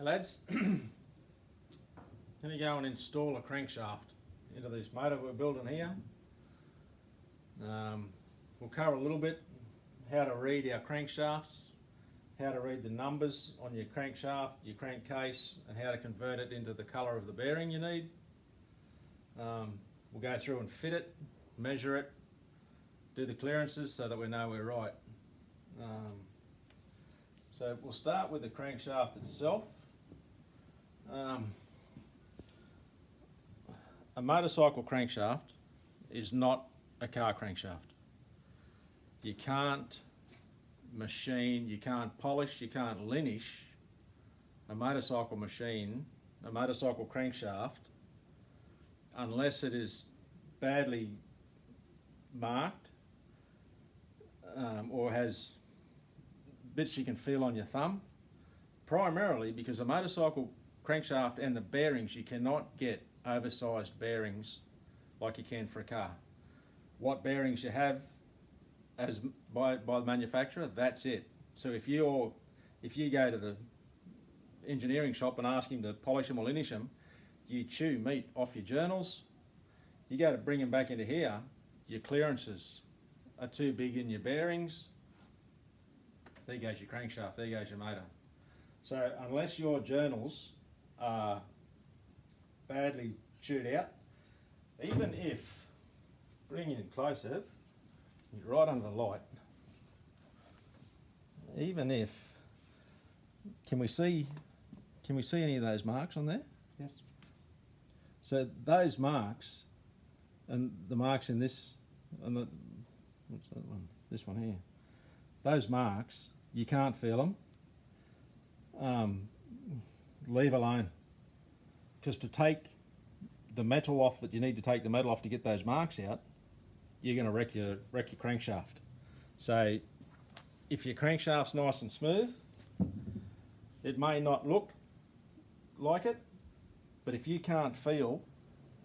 Lads, going to go and install a crankshaft into this motor we're building here. We'll cover a little bit how to read our crankshafts, how to read the numbers on your crankshaft, your crankcase, and how to convert it into the colour of the bearing you need. We'll go through and fit it, measure it, do the clearances so that we know we're right. So we'll start with the crankshaft itself. A motorcycle crankshaft is not a car crankshaft. You can't machine, you can't polish, you can't linish a motorcycle machine, a motorcycle crankshaft, unless it is badly marked or has bits you can feel on your thumb, primarily because a motorcycle crankshaft and the bearings, you cannot get oversized bearings like you can for a car. What bearings you have as by the manufacturer, that's it. So if you go to the engineering shop and ask him to polish them or linish them, you chew meat off your journals. You go to bring them back into here, your clearances are too big in your bearings. There goes your crankshaft, there goes your motor. So unless your journals are badly chewed out, even if, bring it in closer, you're right under the light, even if, can we see any of those marks on there? Yes. So those marks, and the marks in this, and what's that one? This one here. Those marks, you can't feel them. Leave alone. Because to take the metal off that you need to take the metal off to get those marks out, you're going to wreck your crankshaft. So if your crankshaft's nice and smooth, it may not look like it, but if you can't feel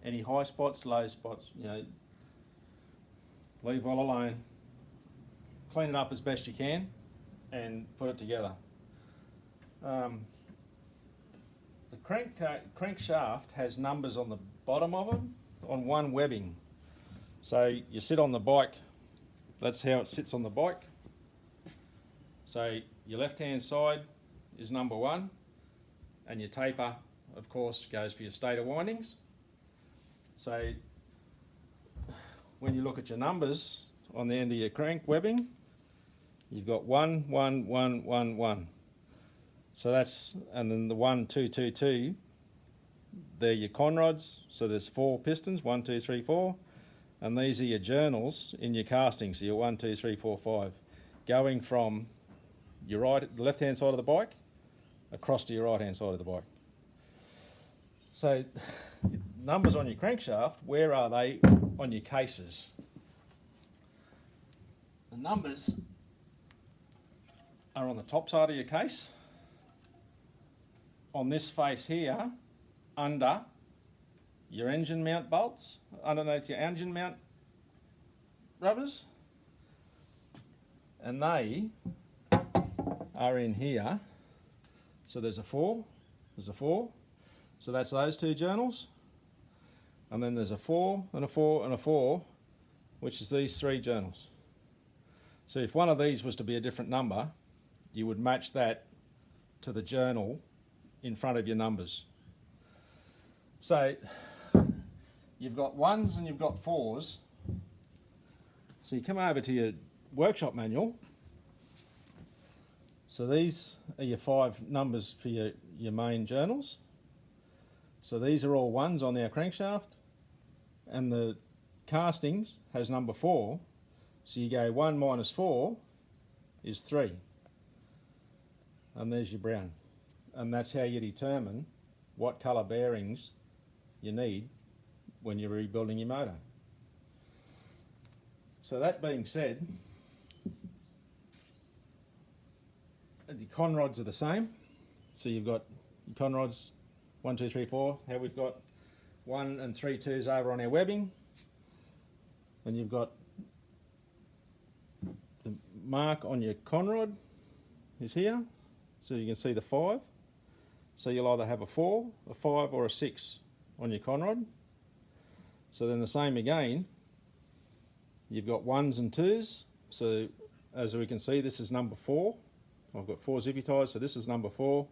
any high spots, low spots, leave all alone. Clean it up as best you can and put it together. The crankshaft has numbers on the bottom of it on one webbing. So you sit on the bike, that's how it sits on the bike. So your left hand side is number 1, and your taper, of course, goes for your stator windings. So when you look at your numbers on the end of your crank webbing, you've got 1, 1, 1, 1, 1. So that's, and then the 1, 2, 2, 2, they're your conrods. So there's 4 pistons, 1, 2, 3, 4. And these are your journals in your casting. So you're 1, 2, 3, 4, 5. Going from your the left-hand side of the bike across to your right-hand side of the bike. So numbers on your crankshaft, where are they on your cases? The numbers are on the top side of your case, on this face here, under your engine mount bolts, underneath your engine mount rubbers, and they are in here. So there's a 4, so that's those 2 journals, and then there's a 4 and a 4 and a 4, which is these 3 journals. So if one of these was to be a different number, you would match that to the journal in front of your numbers. So you've got 1s and you've got 4s. So you come over to your workshop manual. So these are your 5 numbers for your main journals. So these are all 1s on our crankshaft, and the castings has number 4. So you go 1 minus 4 is 3. And there's your brown. And that's how you determine what colour bearings you need when you're rebuilding your motor. So that being said, the conrods are the same. So you've got your conrods 1, 2, 3, 4. How we've got 1 and 3 2s over on our webbing. And you've got the mark on your conrod is here. So you can see the 5. So you'll either have a 4, a 5 or a 6 on your conrod. So then the same again, you've got 1s and 2s. So as we can see, this is number 4. I've got 4 zippy ties, so this is number 4.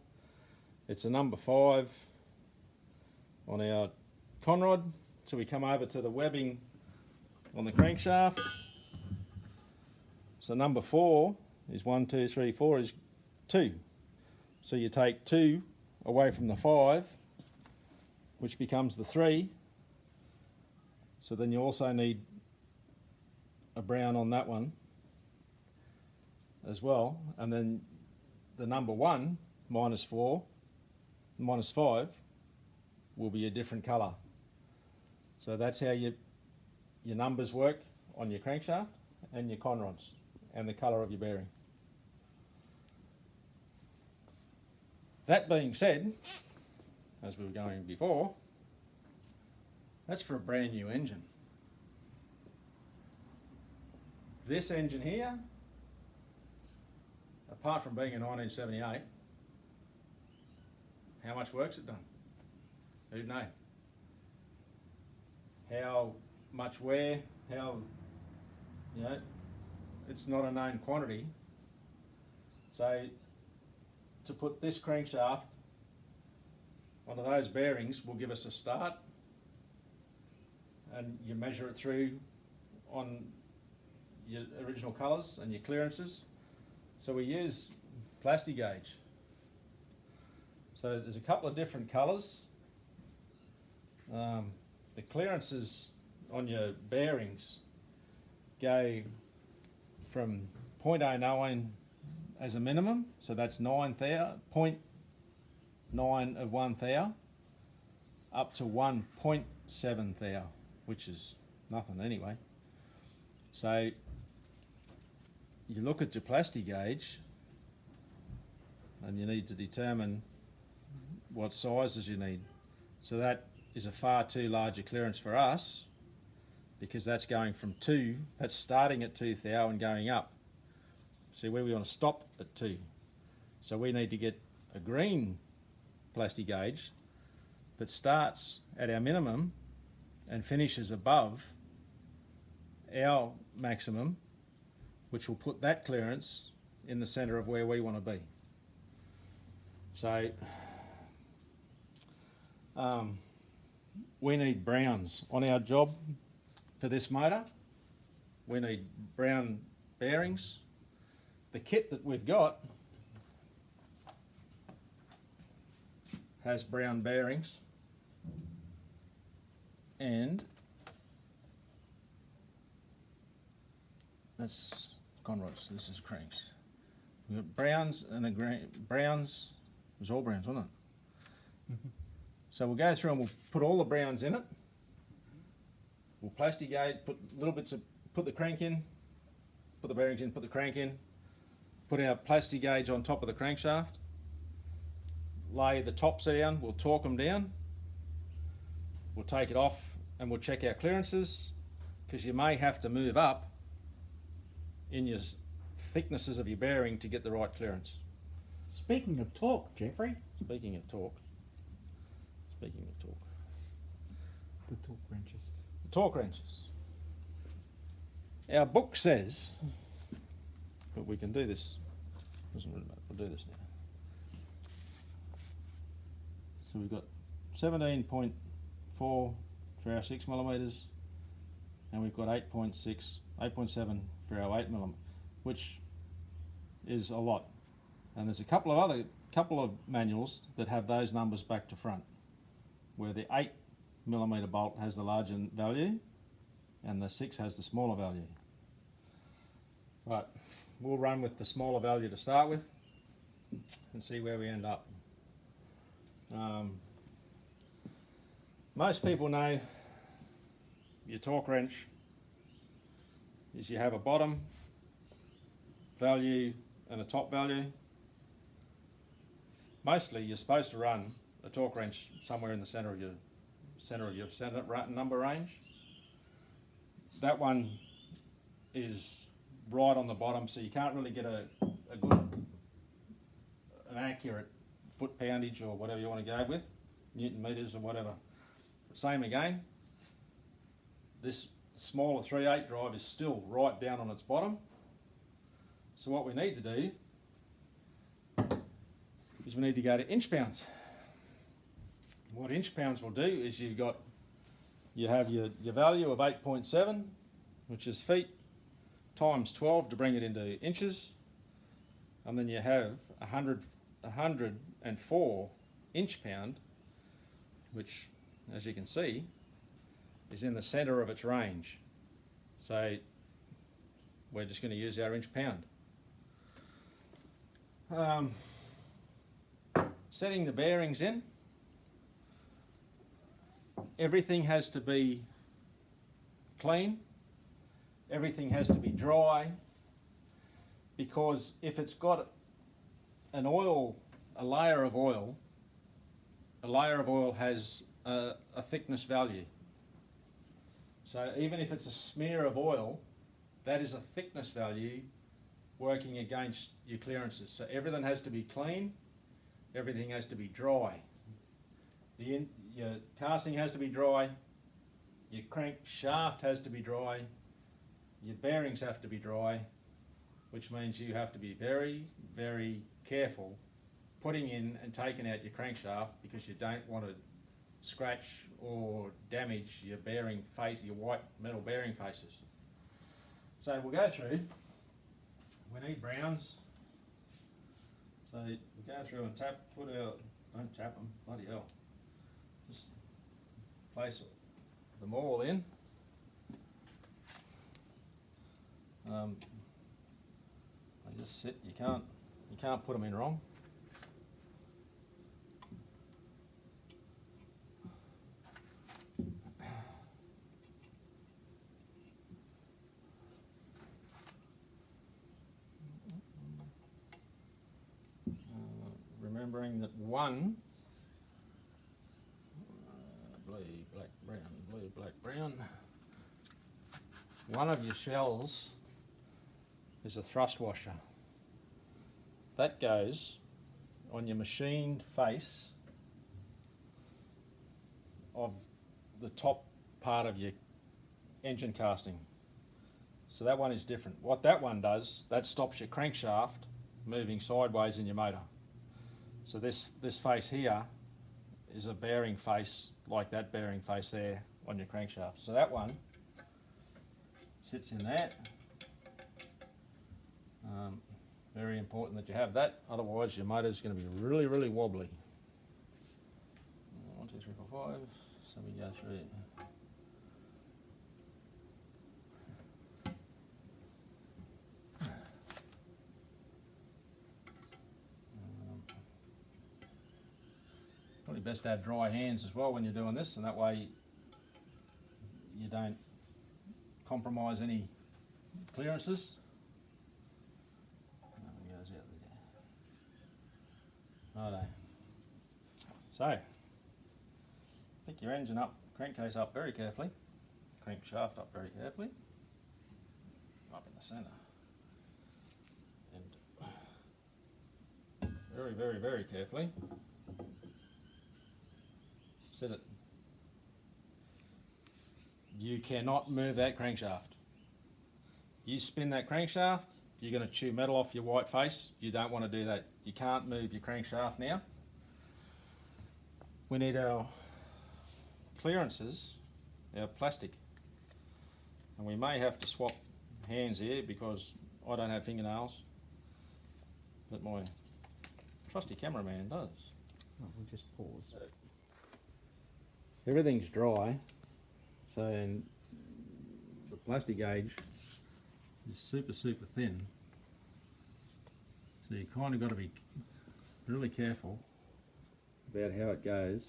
It's a number 5 on our conrod. So we come over to the webbing on the crankshaft. So number 4 is 1, 2, 3, 4 is 2. So you take 2 away from the 5, which becomes the 3. So then you also need a brown on that one as well. And then the number 1, minus 4, minus 5, will be a different colour. So that's how your numbers work on your crankshaft and your conrods and the colour of your bearing. That being said, as we were going before, that's for a brand new engine. This engine here, apart from being a 1978, how much work's it done? Who'd know? How much wear, it's not a known quantity. So to put this crankshaft onto those bearings will give us a start, and you measure it through on your original colours and your clearances. So we use plastic gauge. So there's a couple of different colours. The clearances on your bearings go from 0.09 as a minimum, so that's 9 thou, 0.9 of 1 thou, up to 1.7 thou, which is nothing anyway. So you look at your plastic gauge and you need to determine what sizes you need. So that is a far too large a clearance for us, because that's going from 2, that's starting at 2 thou and going up. See, where we want to stop at 2. So we need to get a green plastic gauge that starts at our minimum and finishes above our maximum, which will put that clearance in the centre of where we want to be. So we need browns on our job for this motor. We need brown bearings. The kit that we've got has brown bearings, and that's conrods, this is cranks. We've got browns and a green. Browns, it was all browns, wasn't it? Mm-hmm. So we'll go through and we'll put all the browns in it. We'll plastic gauge, put little bits of, put the crank in, put the bearings in, put the crank in, put our plastic gauge on top of the crankshaft, lay the tops down, we'll torque them down, we'll take it off and we'll check our clearances, because you may have to move up in your thicknesses of your bearing to get the right clearance. Speaking of torque, Jeffrey. Speaking of torque. The torque wrenches. The torque wrenches. Our book says, but we can do this, doesn't really matter, we'll do this now. So we've got 17.4 for our 6mm, and we've got 8.7 for our 8mm, which is a lot. And there's a couple of manuals that have those numbers back to front, where the 8mm bolt has the larger value and the 6 has the smaller value. Right, we'll run with the smaller value to start with and see where we end up. Most people know your torque wrench is you have a bottom value and a top value. Mostly you're supposed to run a torque wrench somewhere in the centre of your number range. That one is right on the bottom, so you can't really get an accurate foot poundage or whatever you want to go with, Newton meters or whatever. Same again, this smaller 3/8 drive is still right down on its bottom. So what we need to do is we need to go to inch pounds. What inch pounds will do is you have your value of 8.7, which is feet, times 12 to bring it into inches, and then you have 104 inch pound, which, as you can see, is in the centre of its range. So we're just going to use our inch pound. Setting the bearings in, everything has to be clean, everything has to be dry, because if it's got a layer of oil has a thickness value. So even if it's a smear of oil, that is a thickness value working against your clearances. So everything has to be clean, everything has to be dry. Your casting has to be dry, your crankshaft has to be dry, your bearings have to be dry, which means you have to be very, very careful putting in and taking out your crankshaft, because you don't want to scratch or damage your bearing face, your white metal bearing faces. So we'll go through. We need browns. So we go through and don't tap them, bloody hell. Just place them all in. They just sit. You can't put them in wrong. Remembering that one blue, black, brown. One of your shells is a thrust washer. That goes on your machined face of the top part of your engine casting. So that one is different. What that one does, that stops your crankshaft moving sideways in your motor. So this face here is a bearing face, like that bearing face there on your crankshaft. So that one sits in there. Very important that you have that, otherwise your motor is going to be really, really wobbly. 1, 2, 3, 4, 5. So we go through. Probably best to have dry hands as well when you're doing this, and that way you don't compromise any clearances. Righto. So, pick your engine up, crankcase up very carefully, crankshaft up very carefully, up in the centre, and very, very, very carefully set it. You cannot move that crankshaft. You spin that crankshaft, you're going to chew metal off your white face. You don't want to do that. You can't move your crankshaft now. We need our clearances, our plastic. And we may have to swap hands here because I don't have fingernails, but my trusty cameraman does. Oh, we'll just pause. Everything's dry, so the plastic gauge is super, super thin. So you kind of got to be really careful about how it goes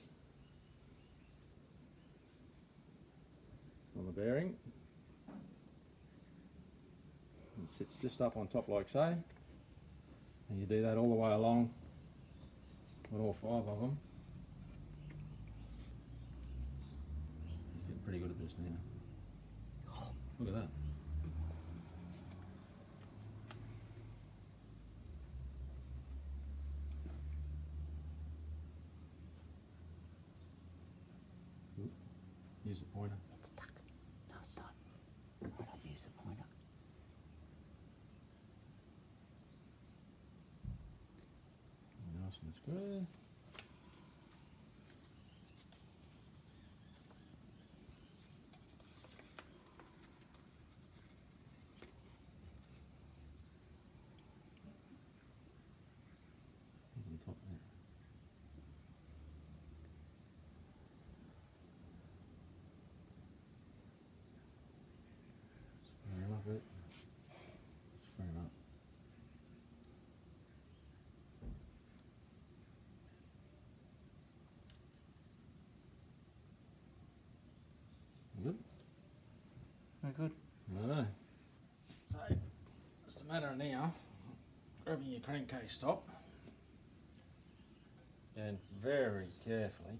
on the bearing. It sits just up on top like so, and you do that all the way along with all 5 of them. He's getting pretty good at this now. Look at that. Use the pointer. No, it's not. Right, I'll use the pointer. Nice and screw. On top there. Screw him up a bit. Screw him up. Good? Very good. Righto. So, it's the matter now, grabbing your crankcase stop and very carefully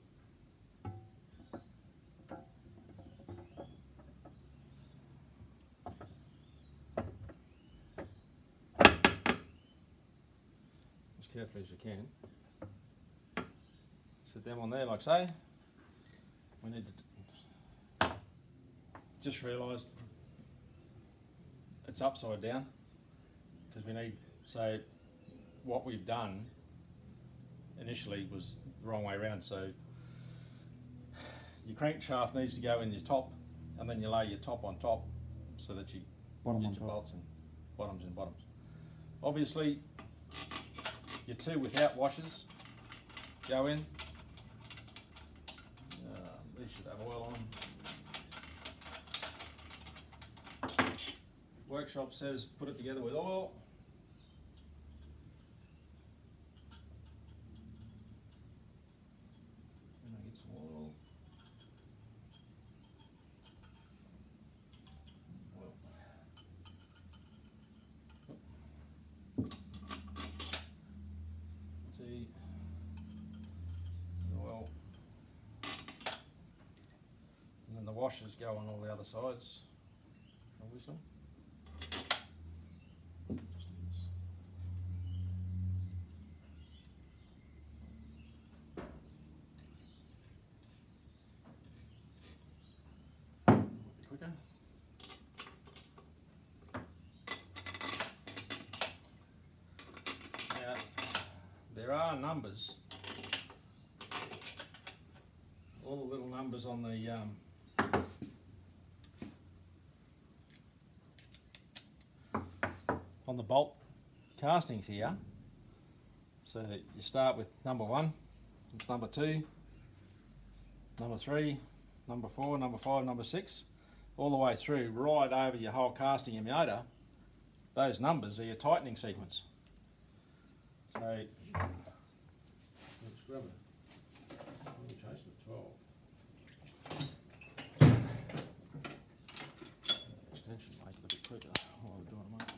as carefully as you can, sit them on there like so. We need to just realised it's upside down because we need, so what we've done initially was the wrong way around, so your crankshaft needs to go in your top and then you lay your top on top so that you Bottom get on your top. bolts and bottoms. Obviously your two without washers go in. These should have oil on them. Workshop says put it together with oil. And I get some oil. See, oil. And then the washers go on all the other sides, obviously. Quicker. Now, there are numbers, all the little numbers on the bolt castings here. So you start with number 1, it's number 2, number 3, number 4, number 5, number 6, all the way through, right over your whole casting and motor. Those numbers are your tightening sequence. So let's grab it. We'll change it to 12. Extension make it a bit quicker while we're doing them up.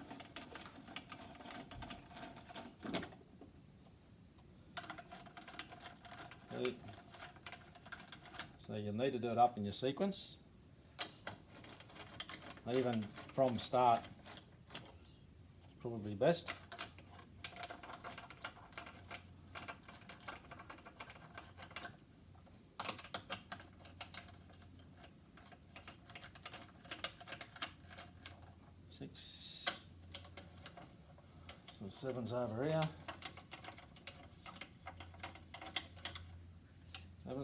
So you need to do it up in your sequence, even from start. It's probably best. Six, so 7's over here. 7.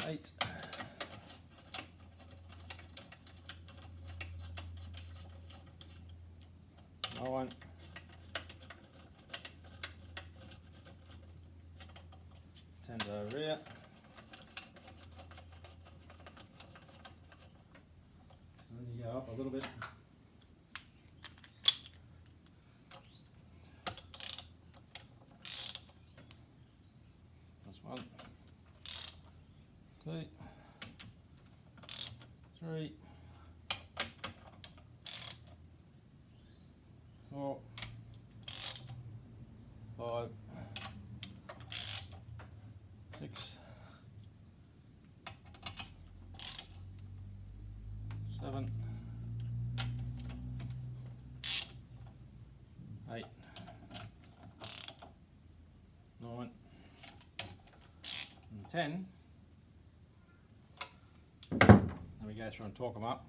8. 9. 10's over here. So then you go up a little bit. That's 1, 2, 3, 4, 5, 6, 7, 8, 9, 10. Then we go through and torque them up.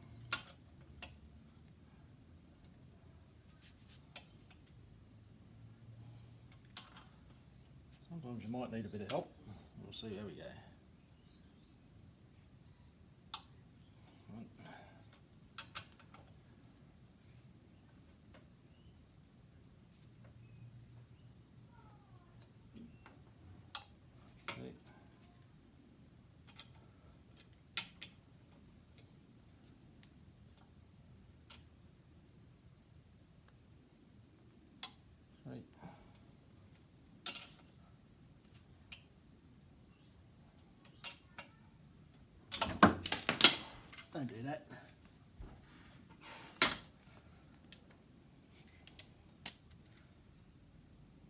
Sometimes you might need a bit of help. We'll see. There we go. Don't do that.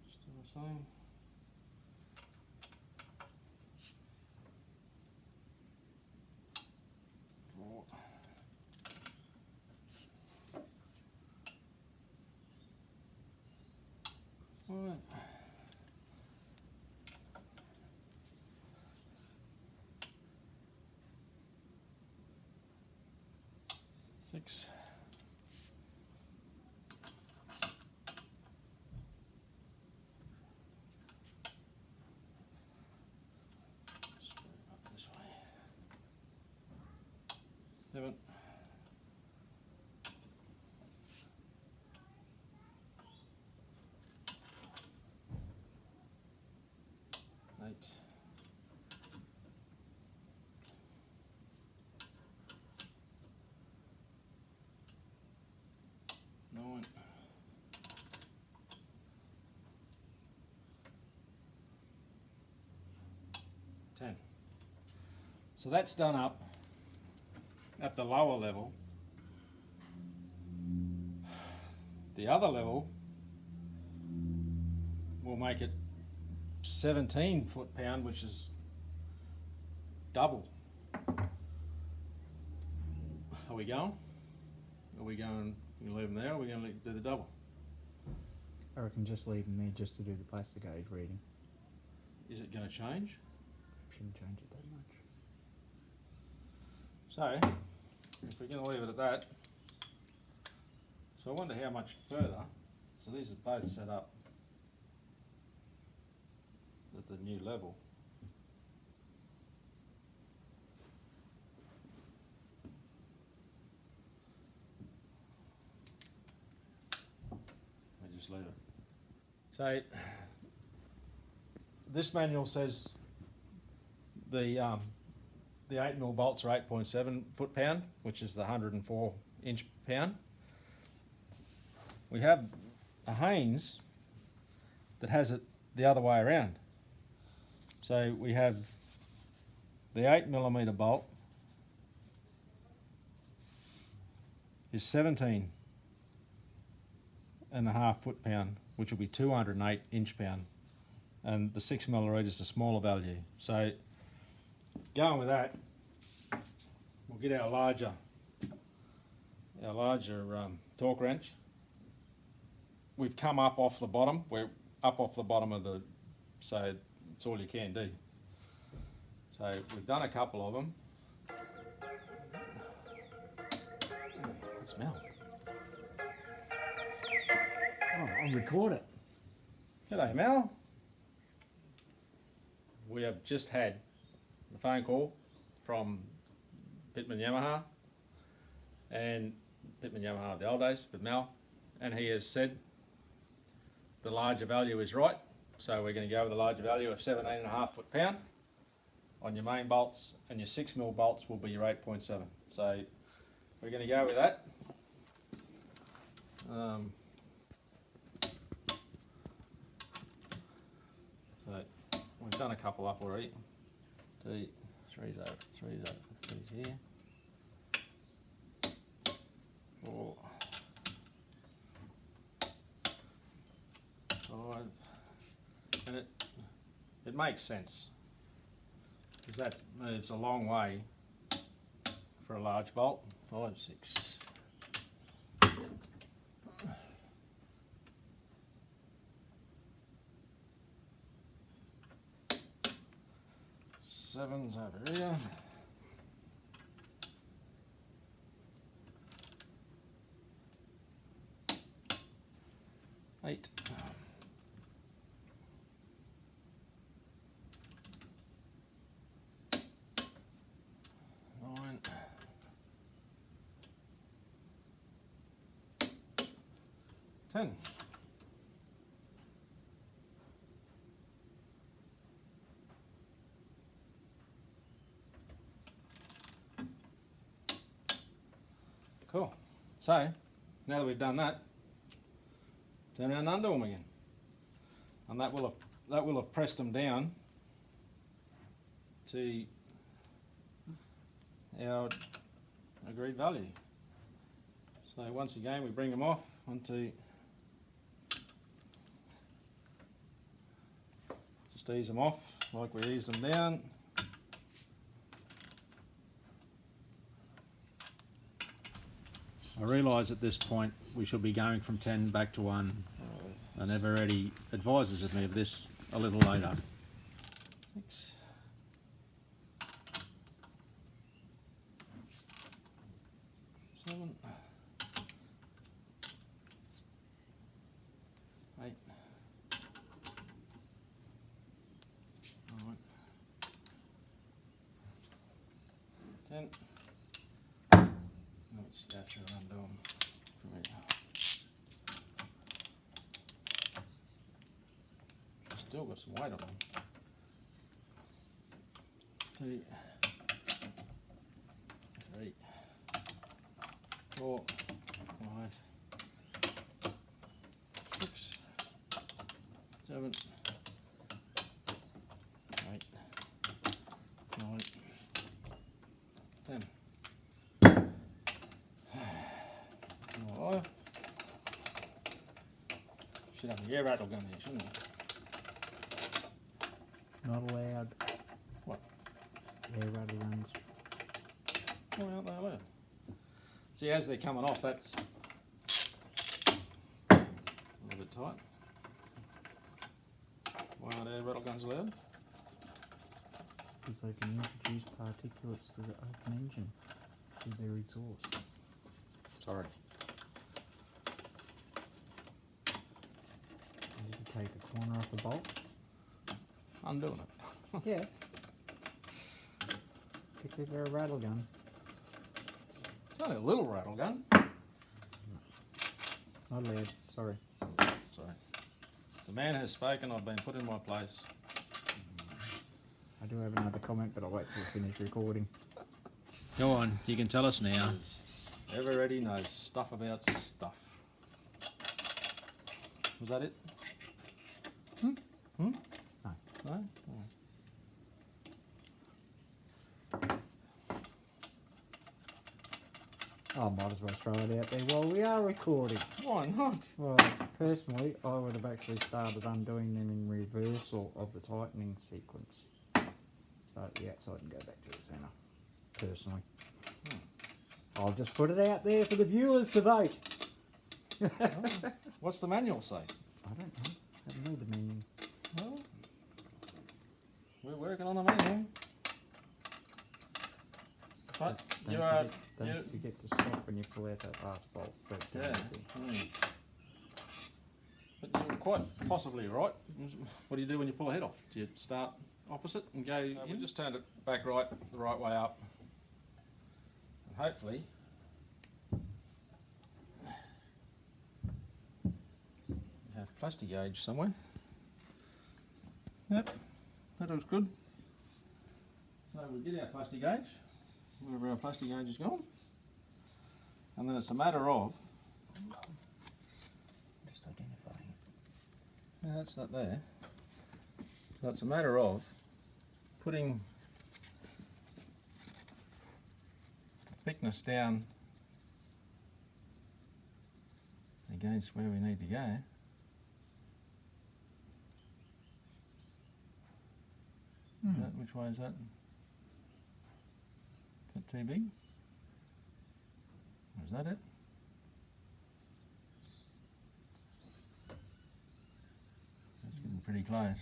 Still the same. Four. Five. 6. 7. 8. 9. 10. So that's done up at the lower level. The other level will make it 17 foot-pound, which is double. Are we going? Are we going? You leave them there, or are we going to do the double? I reckon just leave them there just to do the plastic gauge reading. Is it going to change? Shouldn't change it that much. So, if we're going to leave it at that, so I wonder how much further. So these are both set up at the new level. We just leave it. So this manual says the 8mm bolts are 8.7 foot-pound, which is the 104 inch-pound. We have a Haynes that has it the other way around. So we have the 8mm bolt is 17.5 foot-pound, which will be 208 inch-pound, and the 6mm reed is the smaller value. So going with that, we'll get our larger torque wrench. We've come up off the bottom. We're up off the bottom of the, so it's all you can do. So we've done a couple of them. Smell. Oh, I'll record it. G'day, Mel. We have just had the phone call from Pittman Yamaha, and Pittman Yamaha of the old days with Mel, and he has said the larger value is right, so we're going to go with the larger value of 17.5 foot-pound on your main bolts, and your 6mm bolts will be your 8.7. So we're going to go with that. So we've done a couple up already. Three's here. 4, 5, and it makes sense because that moves a long way for a large bolt. 5, 6. 7. 7's over here. Eight. 9. 10. Cool. So, now that we've done that, turn around and undo them again. And that will have pressed them down to our agreed value. So once again we bring them off onto, just ease them off like we eased them down. I realise at this point we should be going from 10 back to 1, and Ever Ready advises me of this a little later. 6. 7. 8. 9. 10. Let's go through and undo them from here. Still got some weight on them. 2, 3, 4, 5, 6, 7, 8, 9, 10. Oh, should have a gear rattle gun here, shouldn't you? Not allowed. What? Air rattle guns. Why aren't they allowed? See, as they're coming off, that's a little bit tight. Why aren't air rattle guns allowed? Because they can introduce particulates to the open engine through their exhaust. Sorry. And you can take the corner off the bolt. Undoing it. Yeah. Particularly for a rattle gun. It's only a little rattle gun. Not allowed, sorry. Sorry. The man has spoken, I've been put in my place. I do have another comment, but I'll wait till we finish recording. Go on, you can tell us now. Ever Ready knows stuff about stuff. Was that it? Hmm? Hmm? No. No? I might as well throw it out there while we are recording. Why not? Well, personally, I would have actually started undoing them in reversal of the tightening sequence. Start at the outside and go back to the centre, personally. I'll just put it out there for the viewers to vote. Oh. What's the manual say? I don't know. I haven't read the menu. Well, we're working on a manual. But you are... Don't forget to stop when you pull out that last bolt. Yeah. But you're quite possibly right. What do you do when you pull a head off? Do you start opposite and go in? We just turned it back right, the right way up. And hopefully we have plastic gauge somewhere. Yep, that looks good. So we get our plastic gauge, wherever our plastic gauge is gone. And then it's a matter of... Just identifying it. Yeah, that's not there. So it's a matter of putting the thickness down against where we need to go. Which way is that? Is that too big? Or is that it? That's getting pretty close.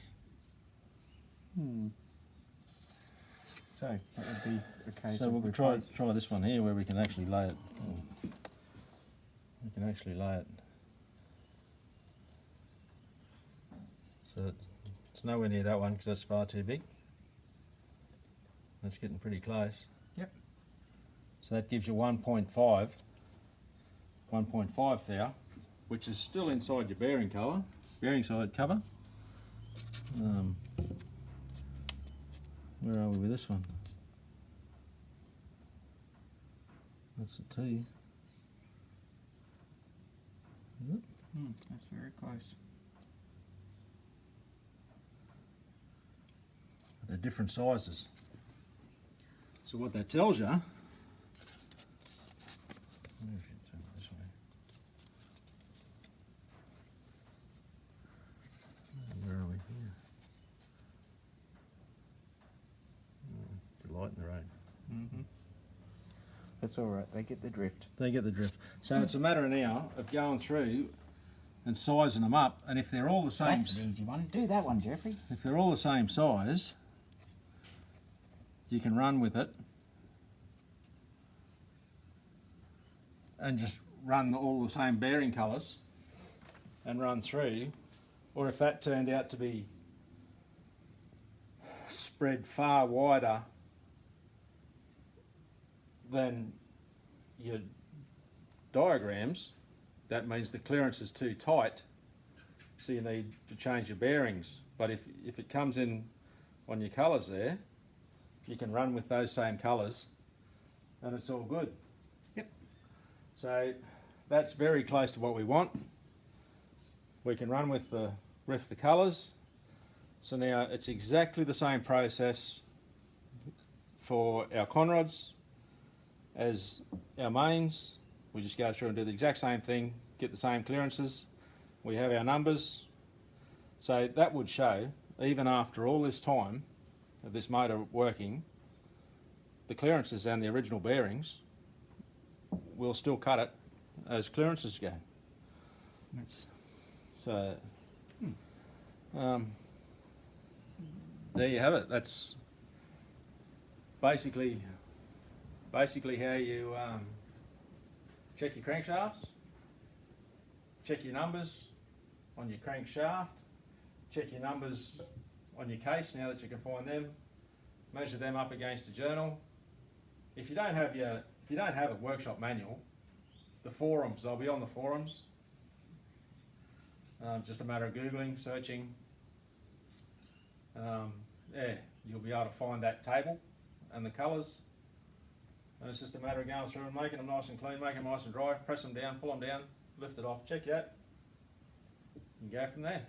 So that would be a case So of we'll try this one here where we can actually lay it. We can actually lay it. So it's nowhere near that one because that's far too big. That's getting pretty close. Yep. So that gives you 1.5 there, which is still inside your bearing side cover. Where are we with this one? That's a T. Is it? That's very close. They're different sizes. So what that tells you, this way. Where are we here? It's a light in the road. That's all right. They get the drift. They get the drift. So it's a matter now of going through and sizing them up, and if they're all the same, That's an easy one. Do that one, Jeffrey. if they're all the same size, you can run with it and just run all the same bearing colours and run through. Or if that turned out to be spread far wider than your diagrams, that means the clearance is too tight, so you need to change your bearings. But if it comes in on your colours there, you can run with those same colours and it's all good. Yep. So that's very close to what we want. We can run with the colours. So now it's exactly the same process for our conrods as our mains. We just go through and do the exact same thing, get the same clearances. We have our numbers. So that would show, even after all this time of this motor working, the clearances and the original bearings will still cut it as clearances go. So there you have it. That's basically how you check your crankshafts, check your numbers on your crankshaft, check your numbers on your case now that you can find them, measure them up against the journal. If you don't have a workshop manual, the forums, they'll be on the forums. Just a matter of Googling, searching. Yeah, you'll be able to find that table and the colours. And it's just a matter of going through and making them nice and clean, making them nice and dry, press them down, pull them down, lift it off, check it out, and go from there.